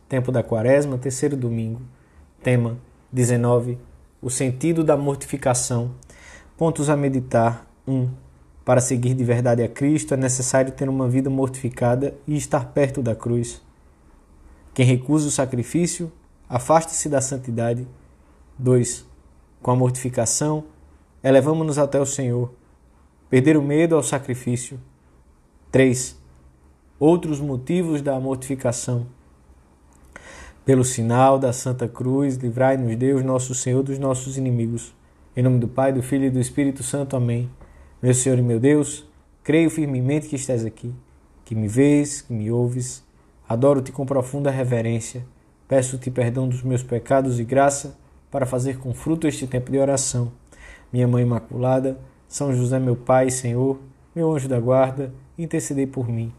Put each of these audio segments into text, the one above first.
Tempo da Quaresma, terceiro domingo. Tema 19. O sentido da mortificação. Pontos a meditar. 1. Para seguir de verdade a Cristo é necessário ter uma vida mortificada e estar perto da cruz. Quem recusa o sacrifício, afasta-se da santidade. 2. Com a mortificação, elevamo-nos até o Senhor. Perder o medo ao sacrifício. 3. Outros motivos da mortificação. Pelo sinal da Santa Cruz, livrai-nos Deus, nosso Senhor, dos nossos inimigos. Em nome do Pai, do Filho e do Espírito Santo. Amém. Meu Senhor e meu Deus, creio firmemente que estás aqui, que me vês, que me ouves. Adoro-te com profunda reverência. Peço-te perdão dos meus pecados e graça para fazer com fruto este tempo de oração. Minha Mãe Imaculada, São José, meu Pai e Senhor, meu anjo da guarda, intercedei por mim.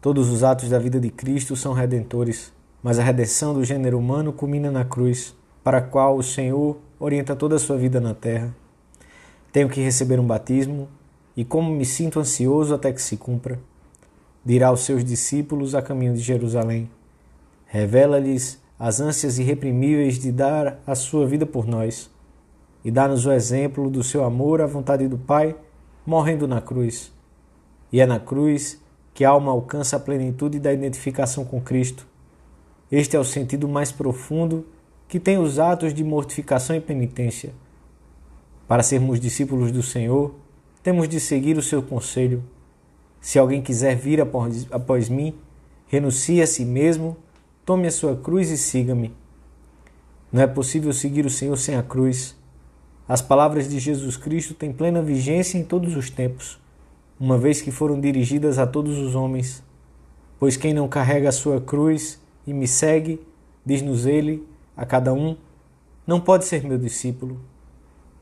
Todos os atos da vida de Cristo são redentores, mas a redenção do gênero humano culmina na cruz, para a qual o Senhor orienta toda a sua vida na terra. Tenho que receber um batismo, e como me sinto ansioso até que se cumpra, dirá aos seus discípulos a caminho de Jerusalém. Revela-lhes as ânsias irreprimíveis de dar a sua vida por nós, e dá-nos o exemplo do seu amor à vontade do Pai, morrendo na cruz. E é na cruz que a alma alcança a plenitude da identificação com Cristo. Este é o sentido mais profundo que tem os atos de mortificação e penitência. Para sermos discípulos do Senhor, temos de seguir o seu conselho. Se alguém quiser vir após mim, renuncie a si mesmo, tome a sua cruz e siga-me. Não é possível seguir o Senhor sem a cruz. As palavras de Jesus Cristo têm plena vigência em todos os tempos, uma vez que foram dirigidas a todos os homens. Pois quem não carrega a sua cruz e me segue, diz-nos ele, a cada um, não pode ser meu discípulo.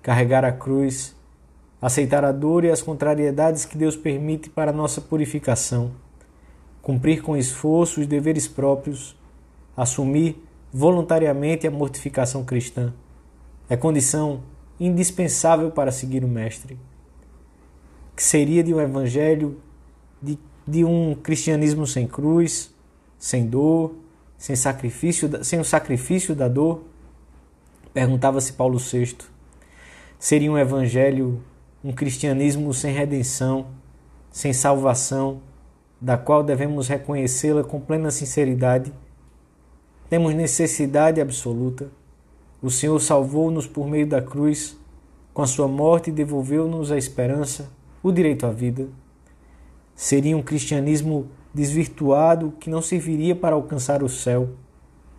Carregar a cruz, aceitar a dor e as contrariedades que Deus permite para a nossa purificação, cumprir com esforço os deveres próprios, assumir voluntariamente a mortificação cristã, é condição indispensável para seguir o Mestre. Que seria de um evangelho, de um cristianismo sem cruz, sem dor, sem o sacrifício da dor? Perguntava-se Paulo VI. Seria um evangelho, um cristianismo sem redenção, sem salvação, da qual devemos reconhecê-la com plena sinceridade? Temos necessidade absoluta. O Senhor salvou-nos por meio da cruz, com a sua morte devolveu-nos a esperança, o direito à vida. Seria um cristianismo desvirtuado que não serviria para alcançar o céu,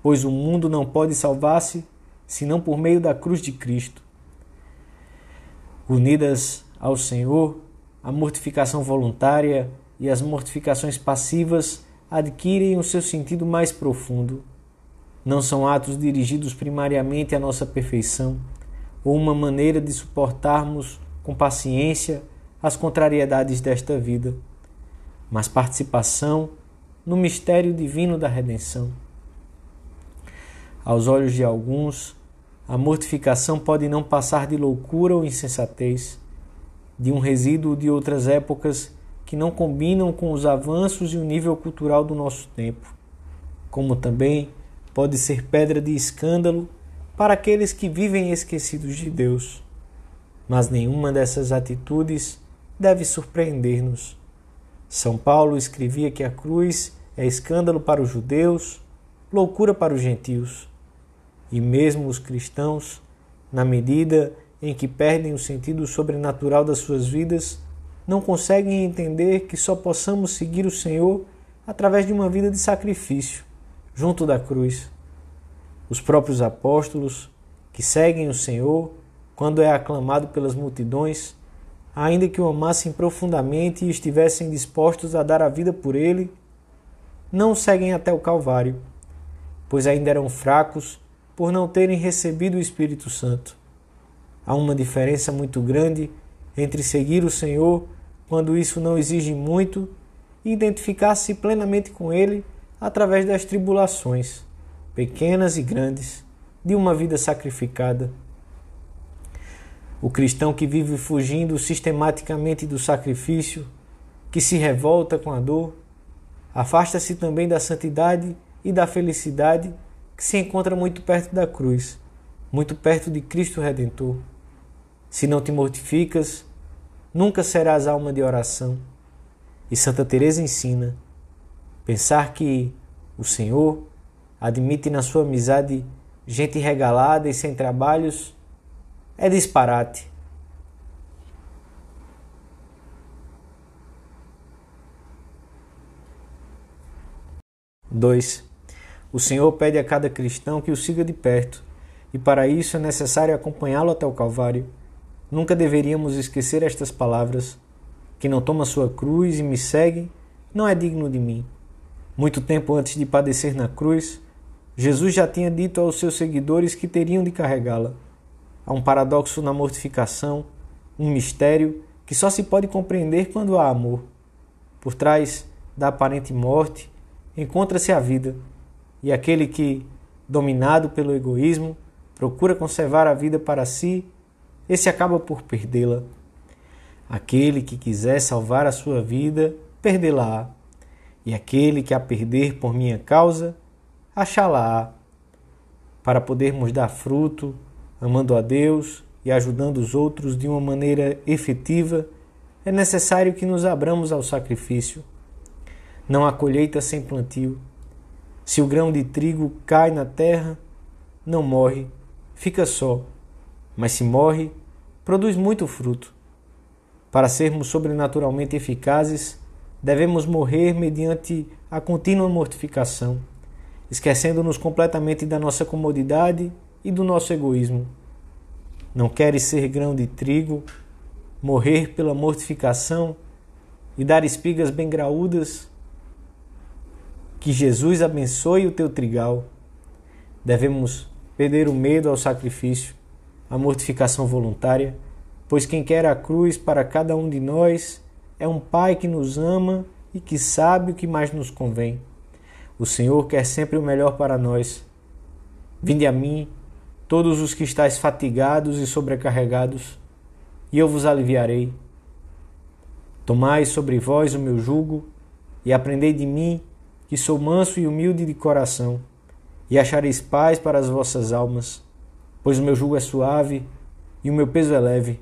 pois o mundo não pode salvar-se senão por meio da cruz de Cristo. Unidas ao Senhor, a mortificação voluntária e as mortificações passivas adquirem o seu sentido mais profundo. Não são atos dirigidos primariamente à nossa perfeição, ou uma maneira de suportarmos com paciência as contrariedades desta vida, mas participação no mistério divino da redenção. Aos olhos de alguns, a mortificação pode não passar de loucura ou insensatez, de um resíduo de outras épocas que não combinam com os avanços e o nível cultural do nosso tempo, como também pode ser pedra de escândalo para aqueles que vivem esquecidos de Deus. Mas nenhuma dessas atitudes deve surpreender-nos. São Paulo escrevia que a cruz é escândalo para os judeus, loucura para os gentios. E mesmo os cristãos, na medida em que perdem o sentido sobrenatural das suas vidas, não conseguem entender que só possamos seguir o Senhor através de uma vida de sacrifício, junto da cruz. Os próprios apóstolos, que seguem o Senhor, quando é aclamado pelas multidões, ainda que o amassem profundamente e estivessem dispostos a dar a vida por ele, não o seguem até o Calvário, pois ainda eram fracos por não terem recebido o Espírito Santo. Há uma diferença muito grande entre seguir o Senhor quando isso não exige muito e identificar-se plenamente com Ele através das tribulações, pequenas e grandes, de uma vida sacrificada. O cristão que vive fugindo sistematicamente do sacrifício, que se revolta com a dor, afasta-se também da santidade e da felicidade que se encontra muito perto da cruz, muito perto de Cristo Redentor. Se não te mortificas, nunca serás alma de oração. E Santa Teresa ensina: pensar que o Senhor admite na sua amizade gente regalada e sem trabalhos é disparate. Dois. O Senhor pede a cada cristão que o siga de perto, e para isso é necessário acompanhá-lo até o Calvário. Nunca deveríamos esquecer estas palavras: quem não toma sua cruz e me segue, não é digno de mim. Muito tempo antes de padecer na cruz, Jesus já tinha dito aos seus seguidores que teriam de carregá-la. Há um paradoxo na mortificação, um mistério que só se pode compreender quando há amor. Por trás da aparente morte encontra-se a vida, e aquele que, dominado pelo egoísmo, procura conservar a vida para si, esse acaba por perdê-la. Aquele que quiser salvar a sua vida, perdê-la-á, e aquele que a perder por minha causa, achá-la-á. Para podermos dar fruto, amando a Deus e ajudando os outros de uma maneira efetiva, é necessário que nos abramos ao sacrifício. Não há colheita sem plantio. Se o grão de trigo cai na terra, não morre, fica só. Mas se morre, produz muito fruto. Para sermos sobrenaturalmente eficazes, devemos morrer mediante a contínua mortificação, esquecendo-nos completamente da nossa comodidade e do nosso egoísmo. Não queres ser grão de trigo, morrer pela mortificação e dar espigas bem graúdas? Que Jesus abençoe o teu trigal. Devemos perder o medo ao sacrifício, à mortificação voluntária, pois quem quer a cruz para cada um de nós é um Pai que nos ama e que sabe o que mais nos convém. O Senhor quer sempre o melhor para nós. Vinde a mim, todos os que estáis fatigados e sobrecarregados, e eu vos aliviarei. Tomai sobre vós o meu jugo e aprendei de mim, que sou manso e humilde de coração, e achareis paz para as vossas almas, pois o meu jugo é suave e o meu peso é leve.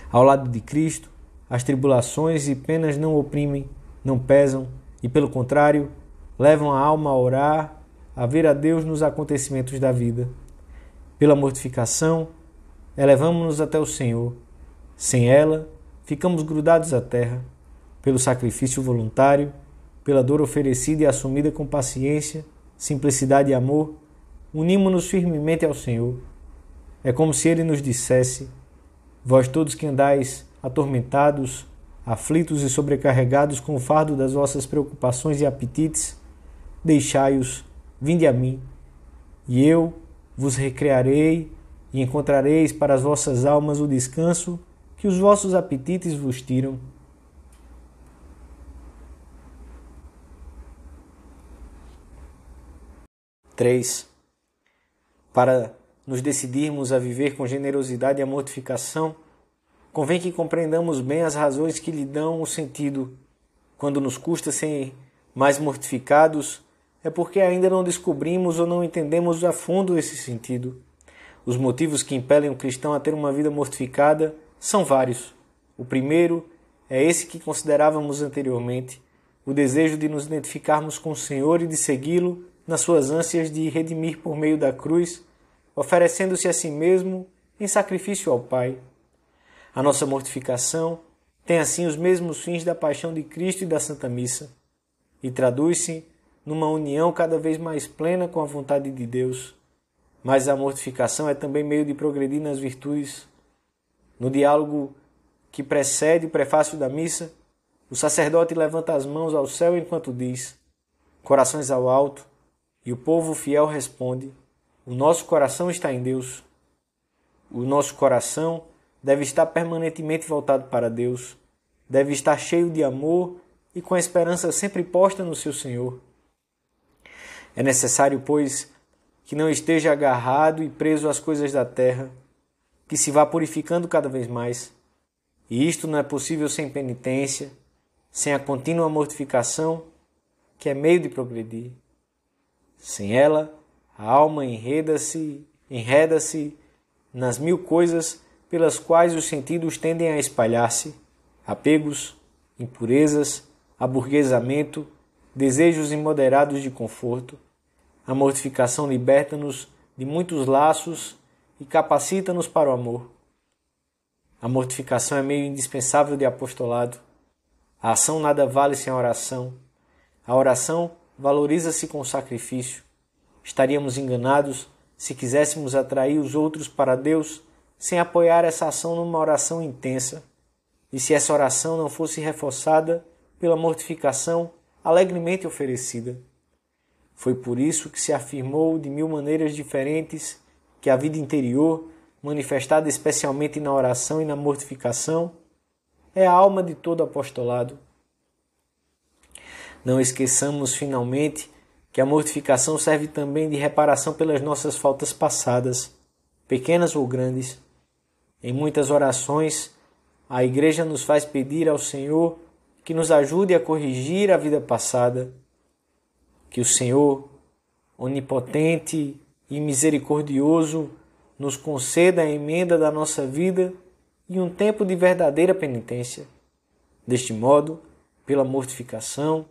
Ao lado de Cristo, as tribulações e penas não oprimem, não pesam, e pelo contrário, levam a alma a orar, a ver a Deus nos acontecimentos da vida. Pela mortificação, elevamo-nos até o Senhor. Sem ela, ficamos grudados à terra. Pelo sacrifício voluntário, pela dor oferecida e assumida com paciência, simplicidade e amor, unimo-nos firmemente ao Senhor. É como se Ele nos dissesse: vós todos que andais atormentados, aflitos e sobrecarregados com o fardo das vossas preocupações e apetites, deixai-os, vinde a mim, e eu vos recrearei e encontrareis para as vossas almas o descanso que os vossos apetites vos tiram. Três. Para nos decidirmos a viver com generosidade e a mortificação, convém que compreendamos bem as razões que lhe dão o sentido. Quando nos custa ser mais mortificados, é porque ainda não descobrimos ou não entendemos a fundo esse sentido. Os motivos que impelem o cristão a ter uma vida mortificada são vários. O primeiro é esse que considerávamos anteriormente, o desejo de nos identificarmos com o Senhor e de segui-lo nas suas ânsias de redimir por meio da cruz, oferecendo-se a si mesmo em sacrifício ao Pai. A nossa mortificação tem assim os mesmos fins da paixão de Cristo e da Santa Missa, e traduz-se numa união cada vez mais plena com a vontade de Deus. Mas a mortificação é também meio de progredir nas virtudes. No diálogo que precede o prefácio da missa, o sacerdote levanta as mãos ao céu enquanto diz: corações ao alto, e o povo fiel responde: O nosso coração está em Deus. O nosso coração deve estar permanentemente voltado para Deus. Deve estar cheio de amor e com a esperança sempre posta no seu Senhor. É necessário, pois, que não esteja agarrado e preso às coisas da terra, que se vá purificando cada vez mais. E isto não é possível sem penitência, sem a contínua mortificação, que é meio de progredir. Sem ela, a alma enreda-se nas mil coisas pelas quais os sentidos tendem a espalhar-se, apegos, impurezas, aburguesamento, desejos imoderados de conforto. A mortificação liberta-nos de muitos laços e capacita-nos para o amor. A mortificação é meio indispensável de apostolado. A ação nada vale sem a oração. A oração valoriza-se com o sacrifício. Estaríamos enganados se quiséssemos atrair os outros para Deus sem apoiar essa ação numa oração intensa, e se essa oração não fosse reforçada pela mortificação alegremente oferecida. Foi por isso que se afirmou de mil maneiras diferentes que a vida interior, manifestada especialmente na oração e na mortificação, é a alma de todo apostolado. Não esqueçamos, finalmente, que a mortificação serve também de reparação pelas nossas faltas passadas, pequenas ou grandes. Em muitas orações, a Igreja nos faz pedir ao Senhor que nos ajude a corrigir a vida passada, que o Senhor, onipotente e misericordioso, nos conceda a emenda da nossa vida e um tempo de verdadeira penitência. Deste modo, pela mortificação,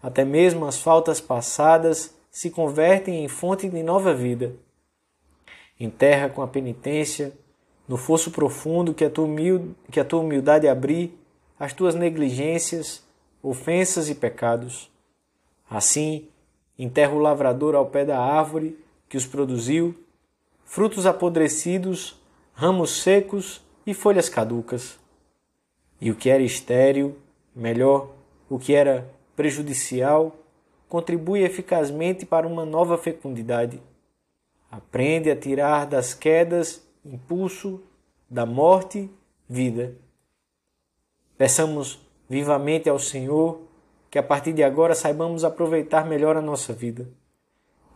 até mesmo as faltas passadas se convertem em fonte de nova vida. Enterra com a penitência, no fosso profundo que a tua humildade abrir, as tuas negligências, ofensas e pecados. Assim, enterra o lavrador ao pé da árvore que os produziu, frutos apodrecidos, ramos secos e folhas caducas. E o que era estéril, melhor, o que era prejudicial, contribui eficazmente para uma nova fecundidade. Aprende a tirar das quedas impulso, da morte, vida. Peçamos vivamente ao Senhor que a partir de agora saibamos aproveitar melhor a nossa vida.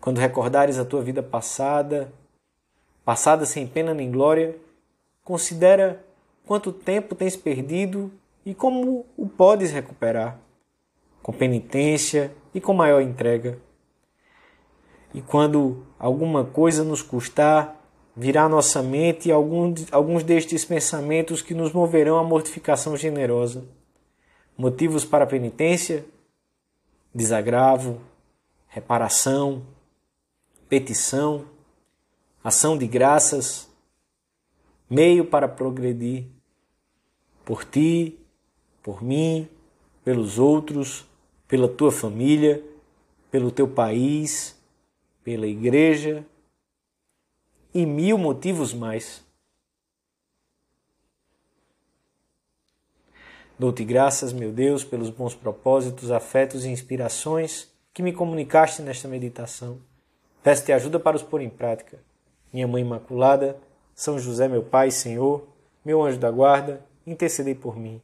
Quando recordares a tua vida passada sem pena nem glória, considera quanto tempo tens perdido e como o podes recuperar, com penitência e com maior entrega. E quando alguma coisa nos custar, virá à nossa mente alguns destes pensamentos que nos moverão à mortificação generosa. Motivos para a penitência: desagravo, reparação, petição, ação de graças, meio para progredir por ti, por mim, pelos outros, pela tua família, pelo teu país, pela igreja e mil motivos mais. Dou-te graças, meu Deus, pelos bons propósitos, afetos e inspirações que me comunicaste nesta meditação. Peço-te ajuda para os pôr em prática. Minha Mãe Imaculada, São José, meu Pai, Senhor, meu anjo da guarda, intercedei por mim.